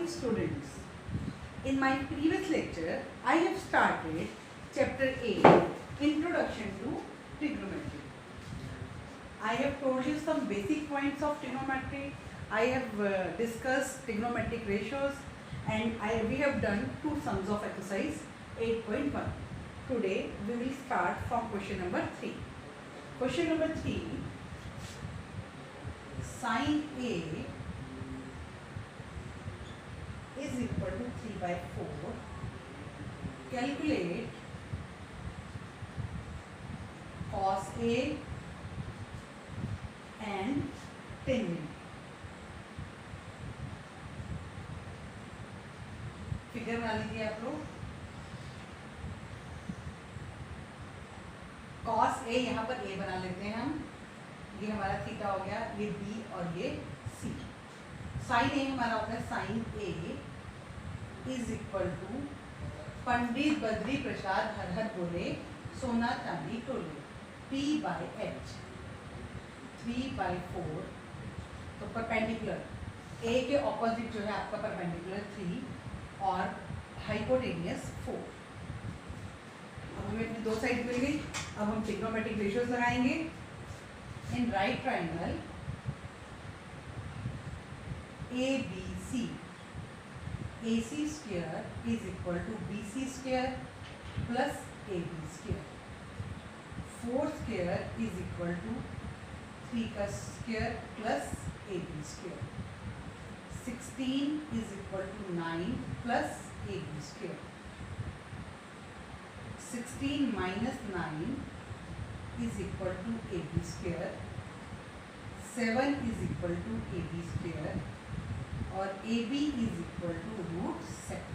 students. In my previous lecture, I have started chapter 8, Introduction to Trigonometry. I have told you some basic points of trigonometry. I have discussed trigonometric ratios, and we have done two sums of exercise 8.1. Today we will start from question number 3. Question number 3, sin A is equal to 3/4. Calculate cos A and tangent. Figure बना लीजिए आप लोग. cos A यहाँ पर A बना लेते हैं हम. ये हमारा थीटा हो गया, ये B और ये C. sin A हमारा होता है sin A is equal to Pandit Badri Prasad हर हर बोले सोना चांदी टोले P/H 3/4. तो परपेंडिकुलर A के ऑपोजिट जो है आपका परपेंडिकुलर 3 और हाइपोटेनियस 4. अब हमें अपनी दो साइड मिल गई. अब हम ट्रिग्नोमेट्रिक रेशियोज लगाएंगे. इन right triangle ABC, AC square is equal to BC square plus AB square. 4 square is equal to 3 का square plus AB square. 16 is equal to 9 plus AB square. 16 minus 9 is equal to AB square. 7 is equal to AB square. और AB is equal to √7.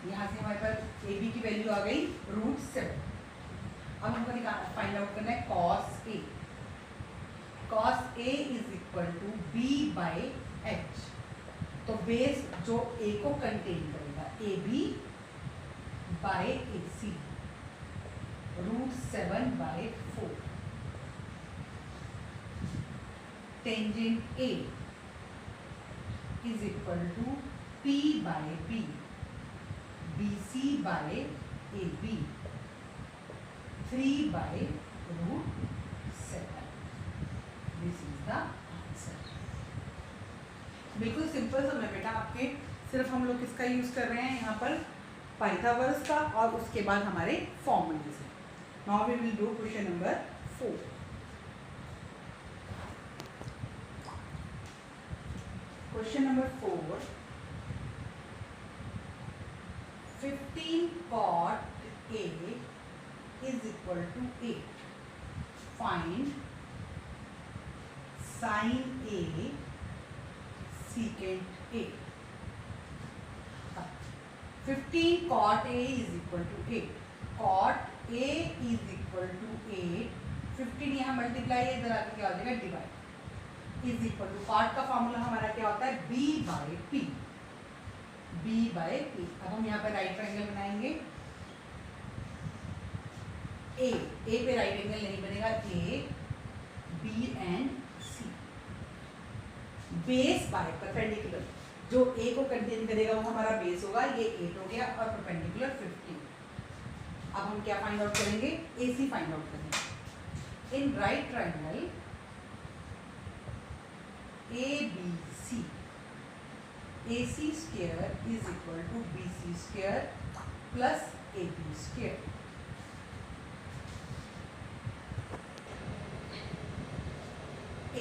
यहाँ से हमारे पास AB की value आ गई √7. अब हमको फाइंड आउट करना है cos A. cos A is equal to B/H. तो बेस जो A को कंटेन करेगा AB by AC √7/4. Tangent A is equal to P/B, BC/AB 3/√7. This is the answer. बिल्कुल सिंपल सा है बेटा. आपके सिर्फ हम लोग किसका यूज कर रहे हैं यहाँ पर, पाइथागोरस का, और उसके बाद हमारे फॉर्मूले से. Now we will do question number 4. Question number 4. 15 cot A is equal to 8. Find sin A secant A. 15 cot A is equal to 8. Cot A is equal to 8. 15 यहाँ मल्टीप्लाई है, इधर आके क्या हो जाएगा divide. Is equal to cot का formula हमारा क्या होता है B/P. B/P. अब हम यहाँ पर राइट ट्रायंगल बनाएंगे. A पे राइट एंगल नहीं बनेगा. A, B and C. Base by perpendicular, जो A को कंटेन करेगा वो हमारा बेस होगा. ये 8 हो गया और परपेंडिकुलर 15. अब हम क्या फाइंड आउट करेंगे, AC फाइंड आउट करेंगे. इन right triangle ABC, AC square is equal to BC square plus AB square.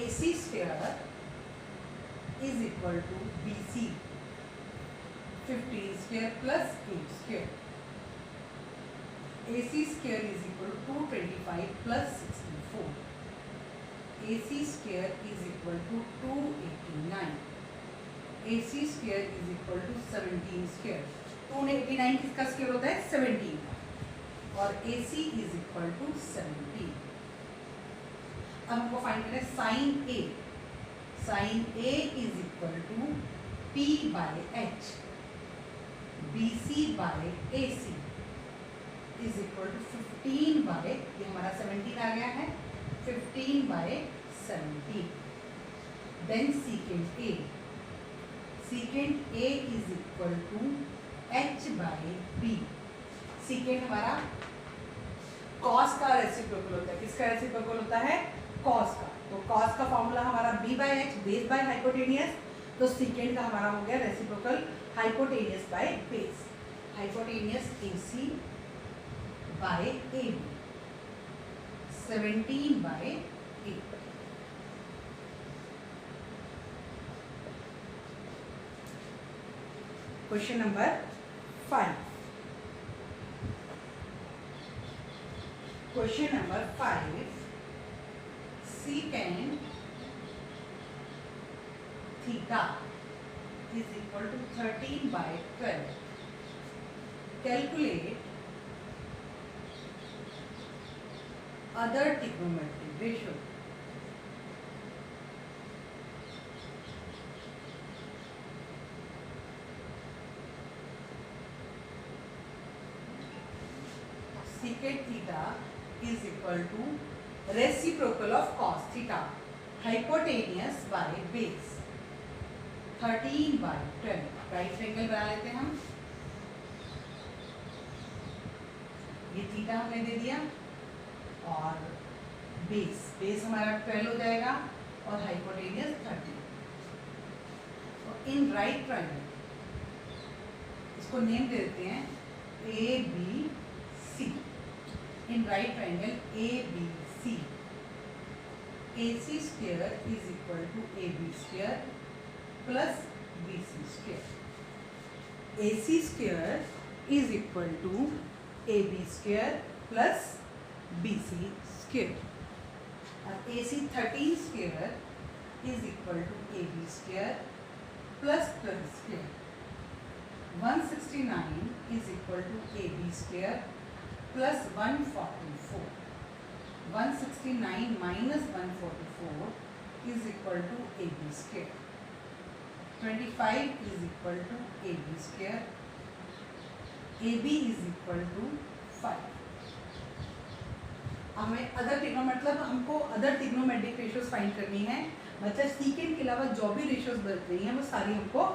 AC square is equal to BC 15 square plus 8 square. AC square is equal to 225 plus 64. AC square is equal to 289. AC square is equal to 17 square. 289 किसका square होता है 17 और AC is equal to 17. अब हमको find करना है sin A. sin A is equal to P/H. BC/AC is equal to 15 ये हमारा 17 आ गया है, 15/17. Then secant A. Secant A is equal to H by B. Secant हमारा कॉस का रेसिप्रोकल होता है। किसका रेसिप्रोकल होता है? कॉस का। तो कॉस का फॉर्मूला हमारा B by H, base by hypotenuse. तो सीकेंट का हमारा हो गया reciprocal hypotenuse by base. Hypotenuse A C by A B, 17 by 8। Question number 5। Question number 5, secant theta is equal to 13 by 12. Calculate other trigonometric ratio. Secant theta is equal to reciprocal of cos theta, hypotenuse by base, 13 by 12। Right triangle बना लेते हैं हम। ये theta हमने दे दिया और base हमारा 12 हो जाएगा और हाइपोटेनियस 13। तो इन राइट ट्रायंगल इसको नेम दे देते हैं A B C. In right triangle ABC, AC square is equal to AB square plus BC square. AC square is equal to AB square plus BC square. और AC 13 square is equal to AB square plus 12 square. 169 is equal to AB square plus 144. 169 minus 144 is equal to AB square. 25 is equal to AB square. AB is equal to 5. हमें other मतलब हमको other trigonometric ratios find करनी है। मतलब secant के अलावा जो भी रेशियोज बच रही हैं वो सारी हमको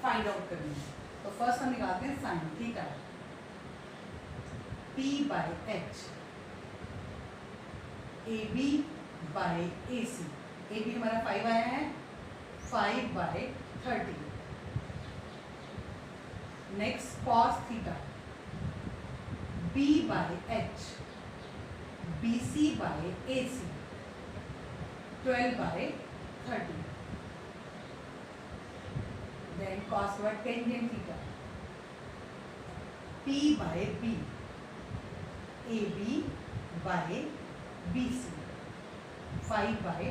फाइंड आउट करनी है। तो फर्स्ट हम निकालते हैं sine theta, P by H, AB by AC। AB हमारा 5 आया है, 5 by 30। Next cos theta, B by H, BC by AC, 12 by 30। Then cos what tangent theta, P by B, AB by BC, 5 by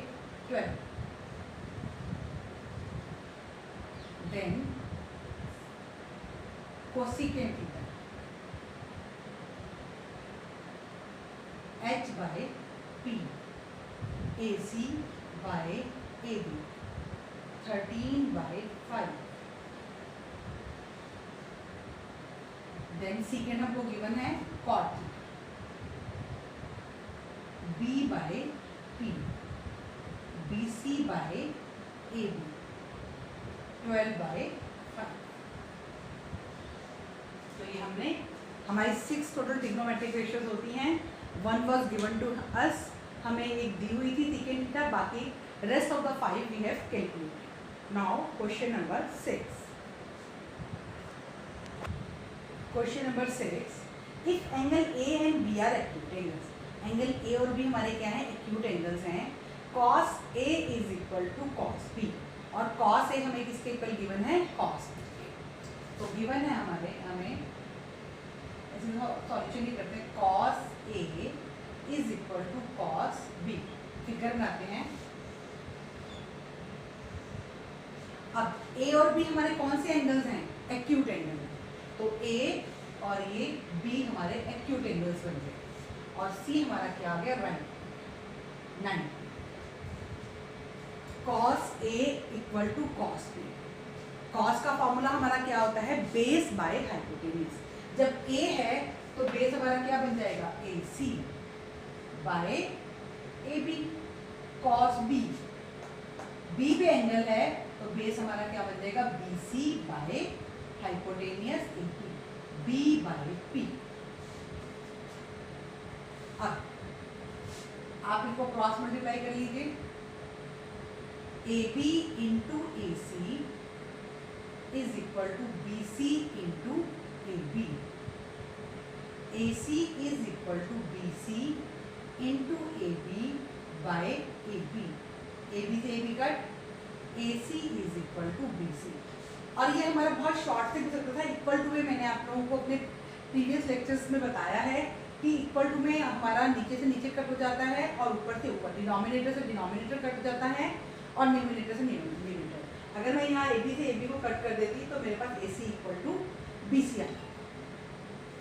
12। Then cosecant theta, H by P, AC by AB, 13 by 5। Then secant हमको given है cot theta, B by P, BC by AB, 12 by 5। तो ये हमने हमारी 6 total trigonometric ratios होती हैं। 1 was given to us, हमें एक दी हुई थी secant theta, बाकी rest of the 5 we have calculated. Now question number 6. Question number 6, if angle A and B are acute angles, angle A और बी हमारे क्या है? एक्यूट एंगल्स हैं। cos A is equal to cos B, और cos A हमें किसके equal given है? cos B। तो गिवन है हमारे, हमें ऐसे सॉल्यूशन ही करते हैं। cos A is equal to cos B। Figure बनाते हैं। अब A और B हमारे कौन से एंगल्स हैं? Acute angle. तो A और ये B हमारे एक्यूट एंगल्स बन गए, और C हमारा क्या आ गया? Right 90। cos A equal to cos B। cos का फॉर्मूला हमारा क्या होता है? Base by hypotenuse. जब A है तो बेस हमारा क्या बन जाएगा? AC by AB। cos B, B पे एंगल है तो बेस हमारा क्या बन जाएगा, BC by hypotenuse AP, B by P। अब आप इनको क्रॉस मल्टीप्लाई कर लीजिए, AB into AC is equal to BC into AB, AC is equal to BC into AB by AB, AB से AB cut, AC is equal to BC। और ये हमारा बहुत शॉर्ट से भी सकता था, इक्वल टू में मैंने आप लोगों को अपने प्रीवियस लेक्चर्स में बताया है कि इक्वल टू में हमारा नीचे से नीचे कट हो जाता है और ऊपर से ऊपर, डिनोमिनेटर से डिनोमिनेटर कट हो जाता है और न्यूमिनेटर से न्यूमिनेटर। अगर मैं यहाँ AB से AB को कट कर देती तो मेरे पास AC इक्वल टू BC आ गया,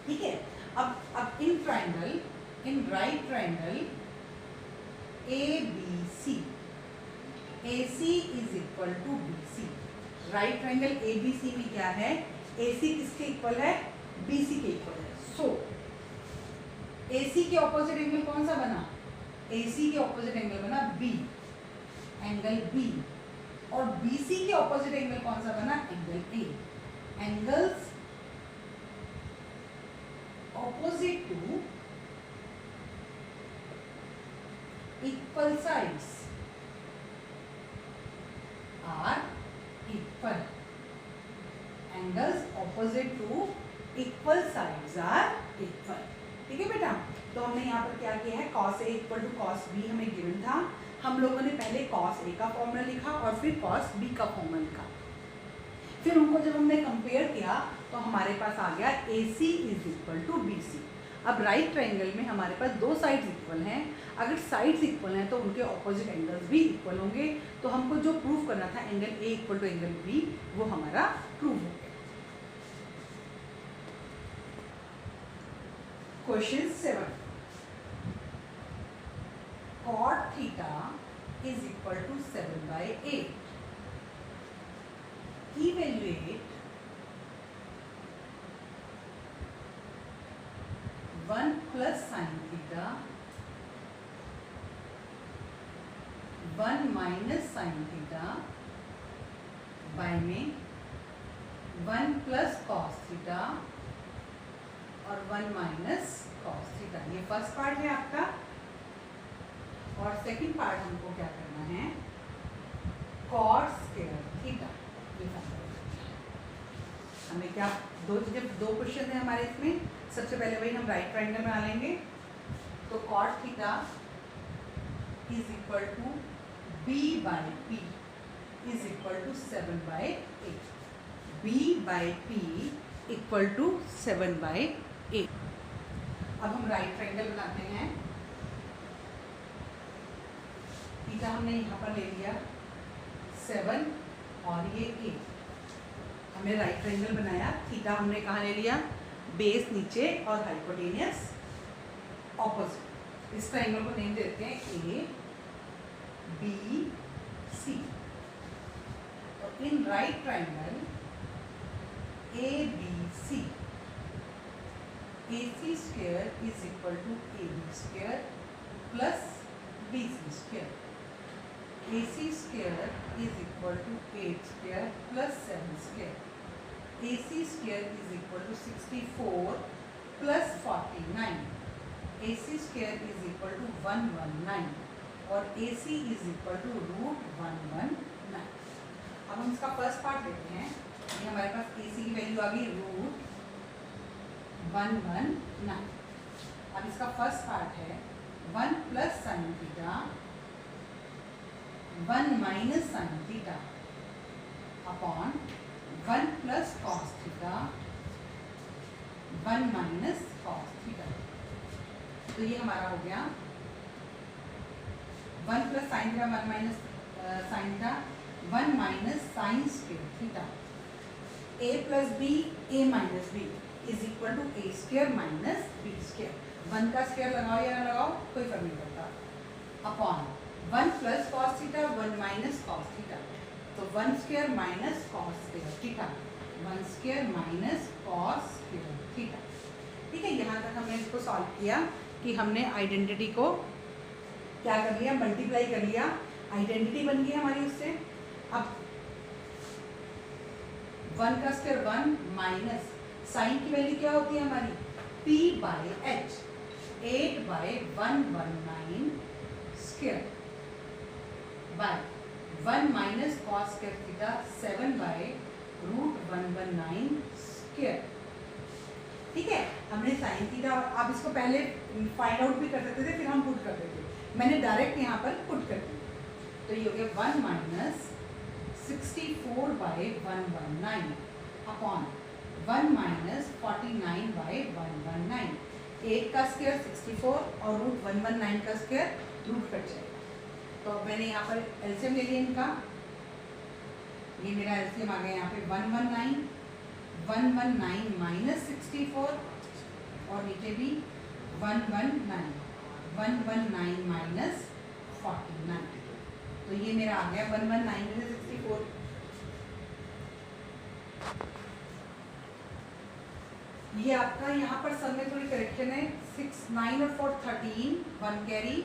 ठीक है। अब in triangle, in right triangle ABC, AC is equal to BC। Right triangle ABC में क्या है, AC किसके इक्वल है, BC के इक्वल है। सो AC के ऑपोजिट एंगल कौन सा बना, AC के ऑपोजिट एंगल बना B, एंगल B, और BC के ऑपोजिट एंगल कौन सा बना, angle A। Angles opposite to equal sides are equal, angles opposite to equal sides are equal, ठीक है बेटा। तो हमने यहाँ पर क्या किया है, cos A equal to cos B हमें गिवन था, हम लोगों ने पहले cos A का फॉर्मूला लिखा और फिर cos B का फॉर्मूला लिखा, फिर उनको जब हमने कंपेयर किया तो हमारे पास आ गया AC is equal to BC। अब राइट ट्राइंगल में हमारे पास दो साइड्स इक्वल हैं, अगर साइड्स इक्वल हैं तो उनके ऑपोजिट एंगल्स भी इक्वल होंगे, तो हमको जो प्रूव करना था angle A equal to angle B, वो हमारा प्रूव हो गया। Question 7, cot theta is equal to 7/8. Evaluate 1 plus sin theta, 1 minus sin theta by में 1 plus cos theta और 1 माइनस cos थीटा। ये फर्स्ट पार्ट है आपका, और सेकंड पार्ट हमको क्या करना है, cot स्क्वायर थीटा। हमें क्या, दो क्वेश्चन है हमारे इसमें। सबसे पहले वही हम राइट ट्राइंगल बना लेंगे, तो cot theta is equal to B by P is equal to 7/8, B by P equal to 7/8। अब हम राइट ट्राइंगल बनाते हैं, थीटा हमने यहाँ पर ले लिया 7 और ये 8, हमने राइट ट्राइंगल बनाया, थीटा हमने कहाँ ले लिया, बेस नीचे और हाइपोटेनियस ऑपोजिट। इस ट्राइंगल को नेम देते हैं ABC। और इन right triangle ABC, AC square is equal to AB square plus BC square, AC square is equal to 8 square plus 7 square, AC square is equal to 64 plus 49, AC square is equal to 119 और AC is equal to √119। अब हम इसका first part लेते हैं, ये हमारे पास AC की value आ गई √119। अब इसका फर्स्ट पार्ट है 1 plus sine theta 1 minus sine theta upon 1 plus cos theta 1 minus cos theta. तो ये हमारा हो गया 1 plus sine theta 1 minus sine theta 1 minus sine square theta, a plus B a minus B is equal to a square minus b square. 1 का square लगाओ या ना लगाओ कोई फर्क नहीं पड़ता, upon 1 plus cos theta 1 minus cos theta, तो 1 square minus cos square theta 1 square minus cos square theta. ठीक है, यहाँ तक हमने इसको सॉल्व किया कि हमने आइडेंटिटी को क्या कर लिया, मल्टीप्लाई कर लिया, आइडेंटिटी बन गई हमारी उससे। अब 1 का स्क्वायर 1 माइनस साइन की वैल्यू क्या होती है हमारी p by h, 8/119 square by 1 minus cos square theta 7/√119 square. ठीक है, हमने साइन थीटा, आप इसको पहले फाइंड आउट भी कर सकते थे, फिर हम पुट करते थे, मैंने डायरेक्ट यहाँ पर पुट कर दिया। तो ये हो गया 1 माइनस 64/119 अपॉन 1 माइनस 49/119। 8 का स्क्वायर 64 और √119 का स्क्वायर रूट कट जाएगा। तो मैंने यहाँ पर एलसीएम ले लिया इनका, ये मेरा एलसीएम आ गया यहाँ पे 119 माइनस 64 और नीचे भी 119 माइनस 49। तो ये मेरा आ गया 119 में से 64। ये आपका यहाँ पर सब में थोड़ी करेक्शन है। 6 9 और 4 13, 1 कैरी,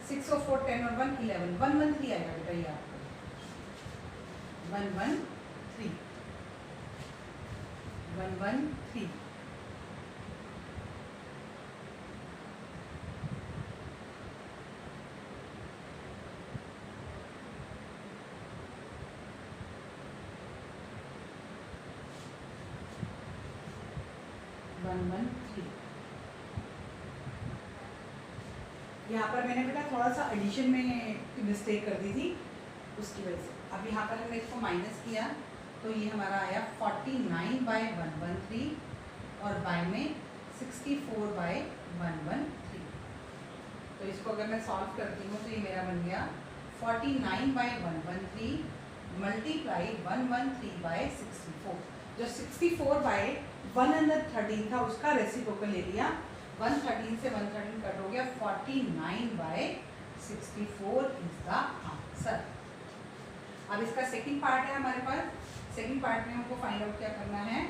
6 और 4 10 और 1 11, 113 आएगा बेटा ये आपका 113 113। यहाँ पर मैंने बेटा थोड़ा सा एडिशन में मिस्टेक कर दी थी, उसकी वजह से। अब यहाँ पर हमने इसको माइनस किया तो ये हमारा आया 49/113 और बाय में 64/113। तो इसको अगर मैं सॉल्व करती हूँ तो ये मेरा बन गया 49/113 मल्टीप्लाई 113/64। जो 64/113 था उसका रेसिप्रोकल ले लिया, 113 से 113 कट हो गया, 49/64 इज द आंसर। अब इसका सेकंड पार्ट है हमारे पास। सेकंड पार्ट में हमको फाइंड आउट क्या करना है,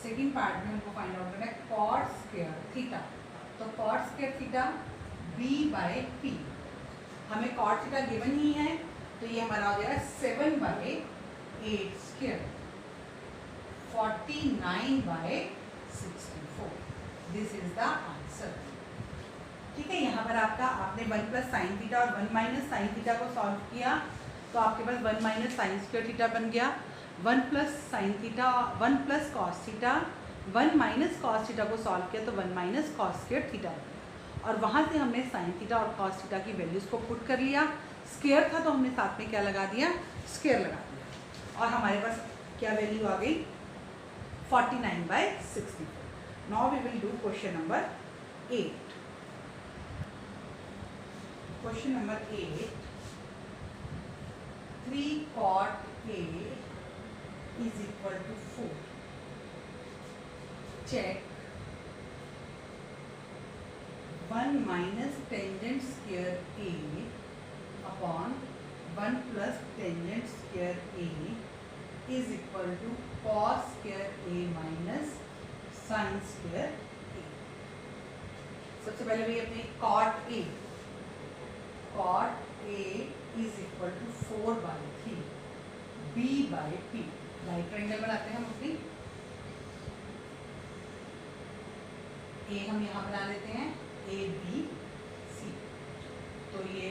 सेकंड पार्ट में हमको फाइंड आउट करना है कॉट स्क्वायर थीटा। तो कॉट स्क्वायर थीटा b/p, हमें कॉट थीटा गिवन ही है, तो ये हमारा हो जाएगा 7/8 square 49/64। This is the answer. ठीक है, यहाँ पर आपका आपने 1 प्लस साइन थीटा और 1 माइनस साइन थीटा को सॉल्व किया तो आपके पास 1 माइनस साइन स्क्वायर थीटा बन गया, 1 plus sine theta 1 plus cos theta, 1 minus cos theta को सॉल्व किया तो 1 माइनस कॉस स्क्वायर थीटा बन गया। और वहाँ से हमने साइन थीटा और कॉस थीटा की वैल्यूज़ को पुट कर लिया। स्क्वायर था तो हमने साथ में क्या लगा दिया, स्क्वायर लगा दिया, और हमारे पास क्या वैल्यू आ गई 49/64। Now we will do question number 8। Question number 8, 3 cot A is equal to 4. Check 1 minus tangent square A upon 1 plus tangent square A is equal to cos square A minus sin square A। सबसे पहले भाई अपने cot A is equal to 4/3 b/p। Right triangle बनाते हैं हम अपनी। ए हम यहाँ बना लेते हैं ABC, तो ये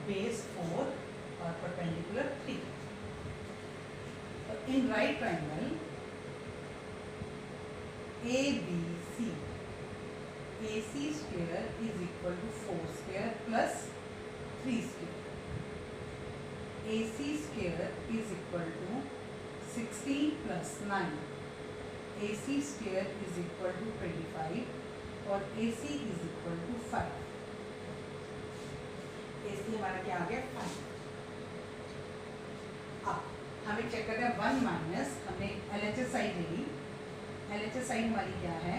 बेस 4 और परपेंडिकुलर 3। तो in right triangle ABC AC square is equal to 4 square plus 3 square। AC square is equal to 16 plus 9। AC square is equal to 25 और AC is equal to 5। AC हमारा क्या आ गया 5। अब हमें चेक करते हैं 1 माइनस, हमने LHS साइड ले ली, LHS साइड हमारी क्या है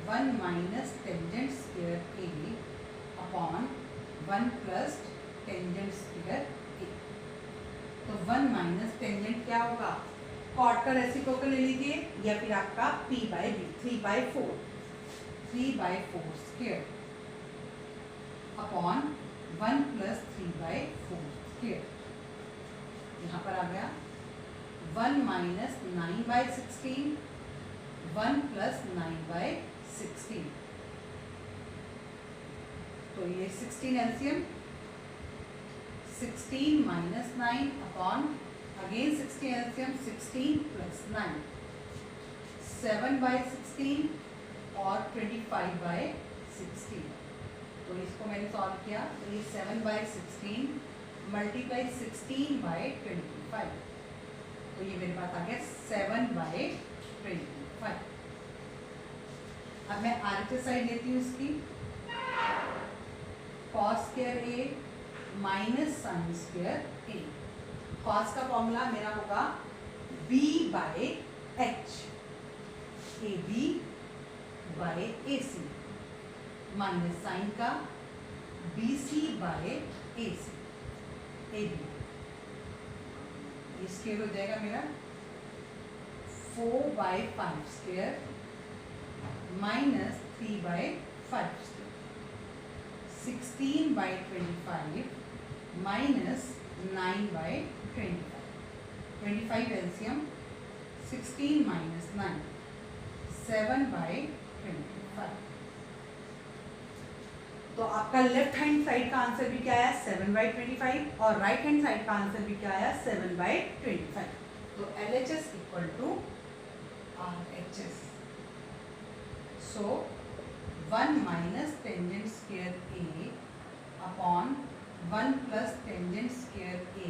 1 minus tangent square A upon 1 plus tangent square A। तो 1 माइनस टेंजेंट क्या होगा, कॉट का रेसिप्रोकल ले लीजिए या फिर आपका p/b 3/4 square upon 1 plus 3/4 square. यहाँ पर आ गया 1 माइनस 9/16, 1 प्लस 9/16, तो ये 16 LCM, 16 minus 9 upon again 16 LCM, 16 plus 9, 7/16 और 25/16। तो इसको मैंने सॉल्व किया, तो ये 7/16 मल्टीप्लाई 16/25, तो ये मेरे पास आ गया 7/25। अब मैं RHS साइड लेती हूँ इसकी, cos square A minus sine square A। cos का फॉर्मूला मेरा होगा B/H, AB by AC, minus sine का BC by AC, AB। ये स्क्वायर हो जाएगा मेरा 4/5 square minus 3/5 square, 16/25 minus 9/25, 25 LCM, 16 minus 9, 7/25। तो आपका लेफ्ट हैंड साइड का आंसर भी क्या आया 7/25 और राइट हैंड साइड का आंसर भी क्या आया 7/25। तो LHS equal to RHS। So 1 minus tangent square A upon 1 plus tangent square A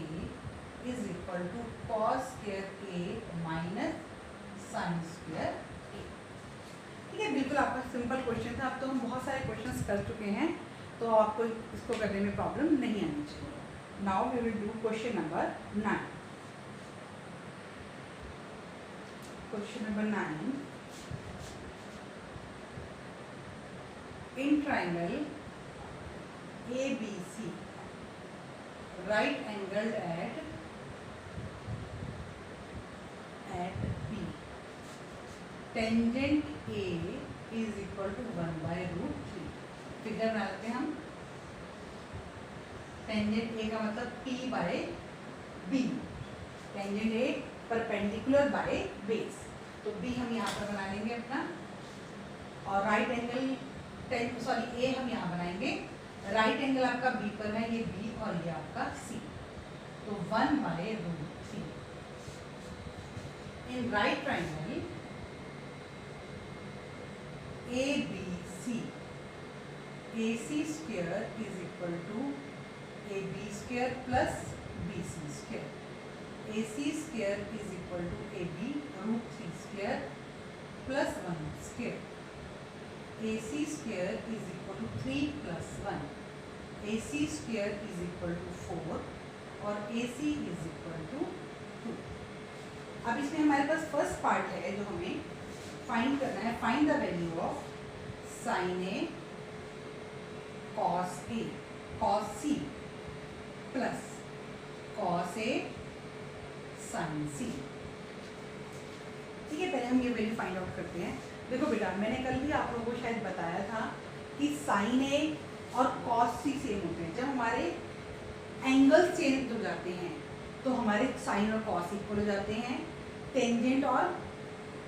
is equal to cos square A minus sine square A। ठीक है, बिल्कुल आपका सिंपल क्वेश्चन था। अब तो हम बहुत सारे क्वेश्चंस कर चुके हैं, तो आपको इसको करने में प्रॉब्लम नहीं आनी चाहिए। Now we will do question number 9। Question number 9, in triangle ABC right angled at B, tangent A is equal to 1/√3। Figure बना लेते हैं हम। टेंजेंट A का मतलब P/B, tangent A perpendicular by base, तो B हम यहाँ पर बना लेंगे अपना, और राइट एंगल A हम यहाँ बनाएंगे। राइट एंगल आपका B पर है, ये B और ये आपका C, तो 1/√3। In right triangle ABC, AC square is equal to AB square plus BC square, AC square is equal to AB√3 square plus 1 square, AC square is equal to 3 plus 1, AC square is equal to 4 और AC is equal to 2। अब इसमें हमारे पास first part है जो हमें find करना है, find the value of sine A cos A cos C plus cos A sin C। ठीक है, पहले हम ये वैल्यू फाइंड आउट करते हैं। देखो बेटा, मैंने कल भी आप लोगों को शायद बताया था कि साइन A और cos C सेम होते हैं। जब हमारे एंगल चेंज हो जाते हैं तो हमारे साइन और cos इक्वल हो जाते हैं, टेंजेंट और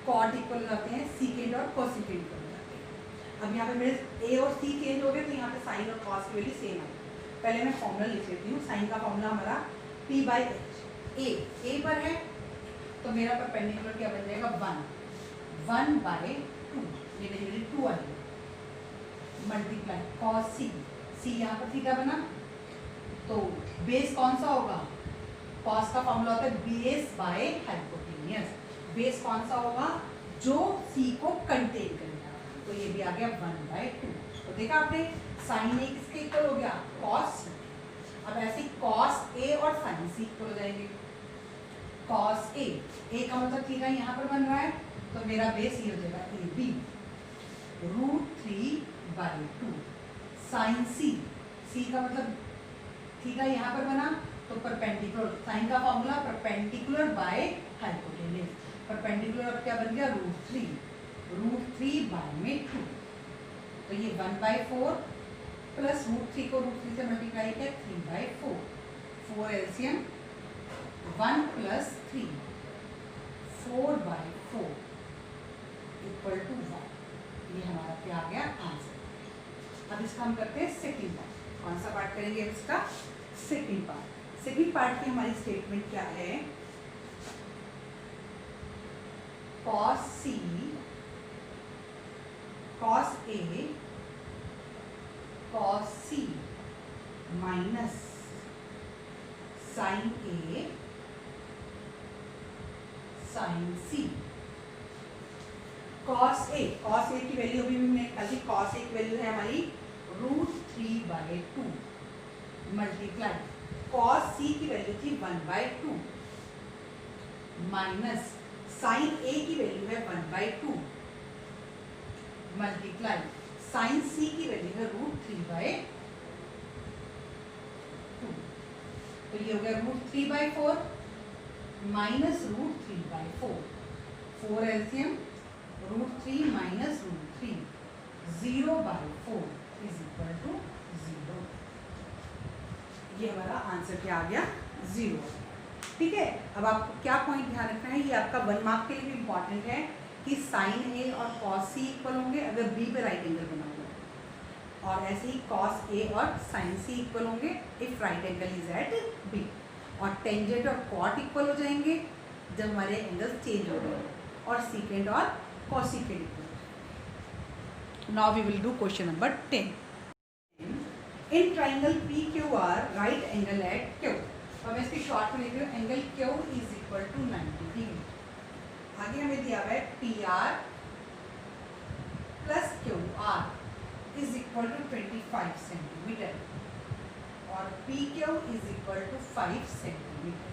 कॉट इक्वल हो जाते हैं, सीकेंट और कोसिकेंट इक्वल हो जाते हैं। अब यहाँ पे मेरे A और C चेंज हो गए, तो यहाँ पे साइन और cos की वैल्यू सेम आई। पहले मैं फॉर्मूला लिख लेती हूँ। साइन का फॉर्मूला हमारा P/H, A पर है तो मेरा परपेंडिकुलर क्या बन जाएगा 1/2, ये मेरी 2 आई, मल्टीप्लाई cos C, C यहाँ पर थीटा बना, तो बेस कौन सा होगा, cos का फॉर्मूला होता है बेस बाय हाइपोटेन्यूस, बेस कौन सा होगा जो C को कंटेन करेगा, तो ये भी आ गया 1/2। तो देखा आपने साइन A किसके इक्वल हो गया cos C। अब ऐसे cos A और sin C इक्वल हो जाएंगे। cos A का मतलब थीटा यहाँ पर बन रहा है, तो मेरा बेस ये हो जाएगा AB √3/2, sin C का मतलब थीटा यहाँ पर बना, तो परपेंडिकुलर, साइन का formula perpendicular by hypotenuse, perpendicular अब क्या बन गया √3/2, तो ये 1/4 प्लस √3 को √3 से मल्टीप्लाई किया 3/4, 4 एलसीएम 1 प्लस 3, क्या आ गया आंसर। अब इसका हम करते हैं सेकंड पार्ट। कौन सा पार्ट करेंगे अब इसका? Second part. सेकंड पार्ट की हमारी स्टेटमेंट क्या है? cos C cos A cos C minus sin A sin C। cos A की वैल्यू अभी हमने निकाली। cos A की वैल्यू है हमारी √3/2 मल्टीप्लाई cos C की वैल्यू थी 1/2 माइनस sin A की वैल्यू है 1/2 मल्टीप्लाई sin C की वैल्यू है √3/2। तो ये हो गया √3/4 minus √3/4। 4 LCM √3 minus √3 0/4 is equal to 0। ये हमारा आंसर क्या आ गया? 0। ठीक है। अब आपको क्या पॉइंट ध्यान रखना है, ये आपका 1 मार्क के लिए भी इम्पॉर्टेंट है कि sin A और cos C इक्वल होंगे अगर B पे राइट एंगल बना हुआ है, और ऐसे ही cos A और sin C इक्वल होंगे if right angle is at B, और टेंजेंट और कॉट इक्वल हो जाएंगे जब हमारे एंगल चेंज हो गए, और सीकेंट और cosecant equal. Now we will do question number 10। In triangle PQR right angle at Q। अब मैं इसकी शॉर्ट में लिख रही हूँ, angle Q is equal to 90 degree. आगे हमें दिया हुआ है PR plus QR is equal to 25 centimetre और PQ is equal to 5 centimetre.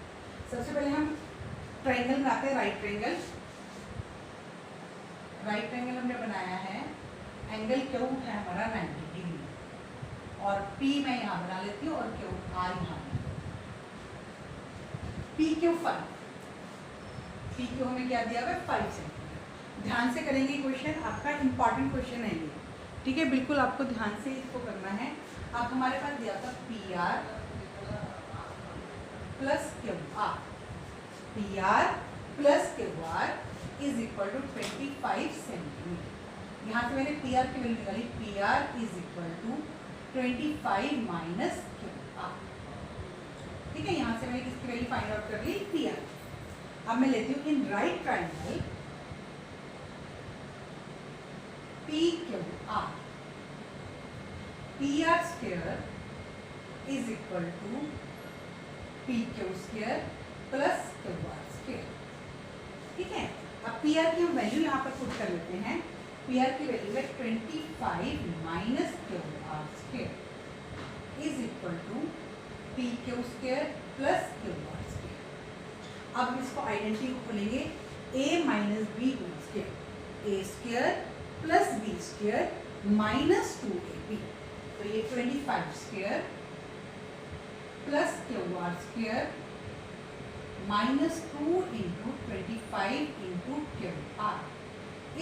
सबसे पहले हम ट्राइंगल बनाते हैं, राइट ट्राइंगल। राइट ट्राइंगल हमने बनाया है, एंगल Q है हमारा 90 डिग्री और P मैं यहाँ बना लेती हूँ और QR यहाँ। PQ 5, PQ हमें क्या दिया हुआ है 5 सेंटीमीटर। ध्यान से करेंगे क्वेश्चन, आपका इंपॉर्टेंट क्वेश्चन है ये। ठीक है, बिल्कुल आपको ध्यान से इसको करना है। अब हमारे पास दिया था PR plus QR, PR plus QR is equal to 25 centimetre. यहाँ से मैंने PR की वैल्यू निकाली, PR is equal to 25 minus QR। ठीक है, यहाँ से मैंने किसकी वैल्यू फाइंड आउट कर ली? PR। अब मैं लेती हूँ in right triangle PQR, PR square is equal to PQ square plus QR square. ठीक है, अब PR की हम वैल्यू यहाँ पर पुट कर लेते हैं। PR की वैल्यू है 25 minus QR square is equal to PQ square plus QR square. अब इसको आइडेंटिटी को खोलेंगे, A minus B whole square, A square plus B square minus 2AB। तो ये 25 square plus QR square minus 2 into 25 into QR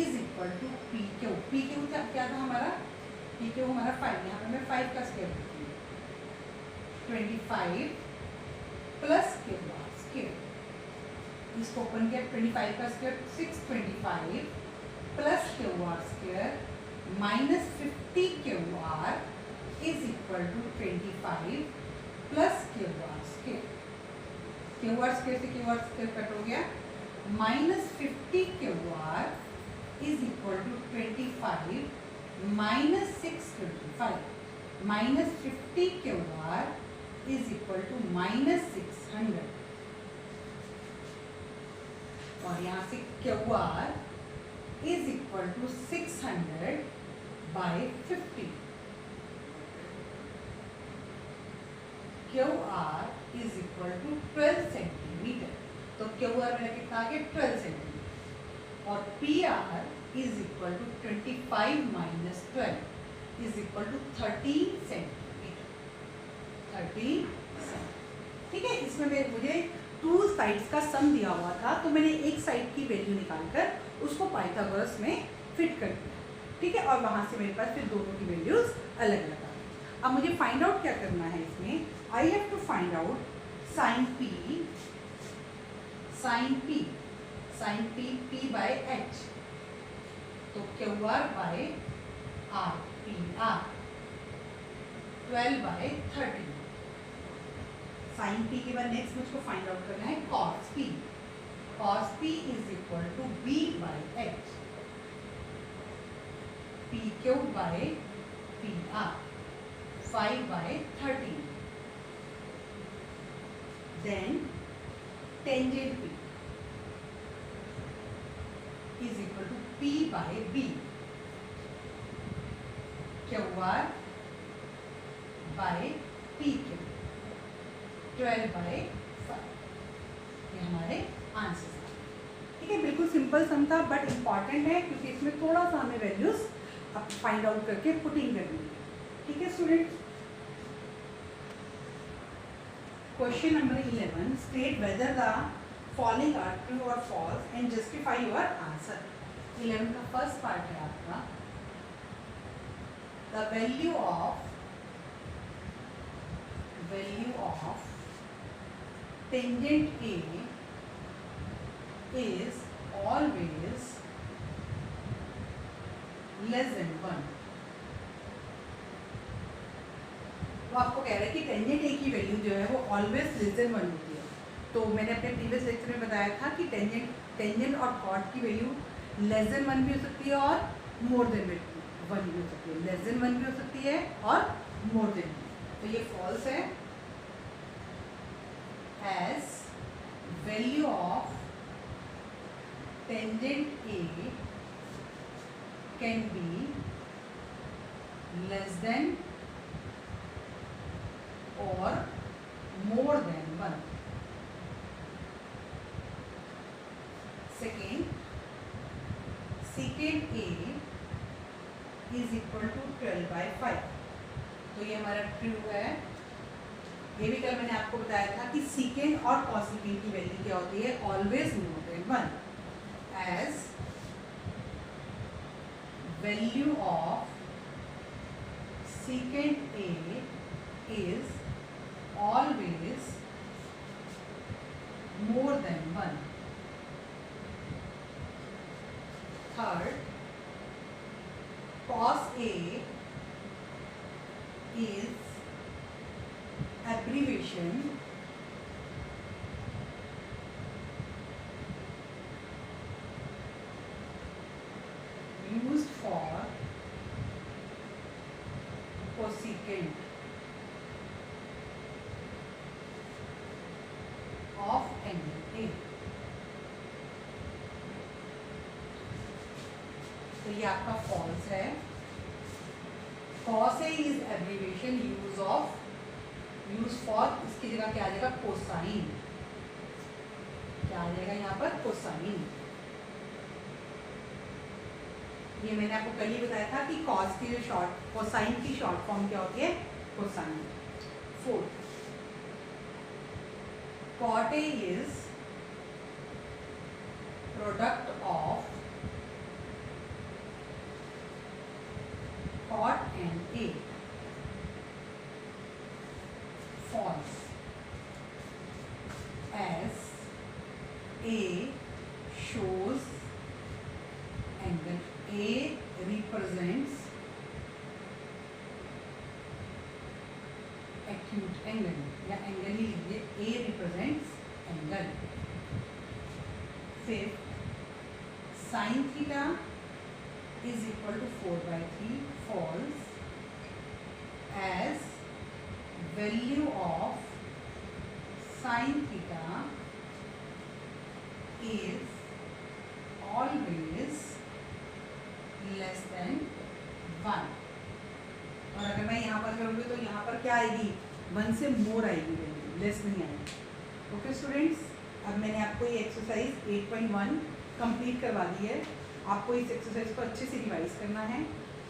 is equal to PQ। PQ क्या था हमारा? PQ हमारा 5, यहाँ पे मैं 5 का स्क्वायर करती हूँ, 25 प्लस QR स्क्वायर। इसको ओपन किया, 25 का square 625 plus QR square minus 50 QR is equal to 25 plus QR square. QR square से QR स्क्वायर कट हो गया, minus 50 QR is equal to 25 minus 625 minus 50 QR is equal to minus 600 और यहाँ से QR is equal to 600 by 50। QR is equal to 12 centimetre. तो QR मेरा कितना आ गया? 12 सेंटीमीटर। और PR is equal to 25 minus 12 is equal to 13 centimetre. 13 centimetre. ठीक है, इसमें मुझे 2 साइड्स का सम दिया हुआ था, तो मैंने एक साइड की वैल्यू निकालकर उसको पाइथागोरस में फिट कर दिया। ठीक है, और वहाँ से मेरे पास फिर दोनों की वैल्यूज अलग अलग आ गई। अब मुझे फाइंड आउट क्या करना है इसमें? I have to find out sine P, P by H। तो QR by R, P R 12/13। Sine P के बाद नेक्स्ट मुझको फाइंड आउट करना है cos P. Cos P is equal to B by H, P cube by P R 5/13। Then tangent P is equal to P by B, Q R by P Q 12/5। ये हमारे answers हैं। ठीक है, बिल्कुल simple सम था but important है क्योंकि इसमें थोड़ा सा हमें वैल्यूज अब फाइंड आउट करके पुटिंग करनी है। ठीक है students, question number 11, state whether the following are true और false and justify your answer. 11 का फर्स्ट पार्ट है आपका, the value of tangent A is always less than 1। वो आपको कह रहा है कि टेंजेंट ए की वैल्यू जो है वो ऑलवेज लेस देन 1 होती है। तो मैंने अपने प्रीवियस लेक्चर में बताया था कि टेंजेंट और कॉट की वैल्यू लेस देन 1 भी हो सकती है और मोर देन 1 भी हो सकती है। लेस देन 1 भी हो सकती है और मोर देन 1। तो ये फॉल्स है। as value of tangent A can be less than or more than 1। Second, secant A is equal to 12/5। तो ये हमारा ट्रू है। ये भी कल मैंने आपको बताया था कि सीकेंड और कॉसेकेंड की वैल्यू क्या होती है, always more than 1। As value of secant A is always more than 1। Third, cos A is abbreviation used for cosecant of angle A। तो ये आपका फॉल्स है। cos A is abbreviation use for, इसकी जगह क्या आ जाएगा, कोसाइन। क्या आ जाएगा यहाँ पर, कोसाइन। ये मैंने आपको कल ही बताया था कि कॉस की जो शॉर्ट, कोसाइन की शॉर्ट फॉर्म क्या होती है, cosine. Fourth, cot A is product of cot and A. False, as A shows angle, A represents acute angle या एंगल ही लीजिए, A represents angle। Fifth, sin theta is equal to 4/3। False, as value of sin theta is always less than 1। और अगर मैं यहाँ पर करूँगी तो यहाँ पर क्या आएगी, 1 से मोर आएगी वैल्यू, लेस नहीं आएगी। ओके स्टूडेंट्स, अब मैंने आपको ये एक्सरसाइज 8.1 कंप्लीट करवा दी है। आपको इस एक्सरसाइज को अच्छे से रिवाइज करना है।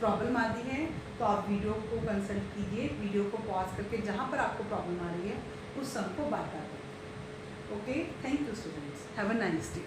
प्रॉब्लम आती है तो आप वीडियो को कंसल्ट कीजिए, वीडियो को पॉज करके जहाँ पर आपको प्रॉब्लम आ रही है उस सम को बात कर। Okay, thank you students, have a nice day.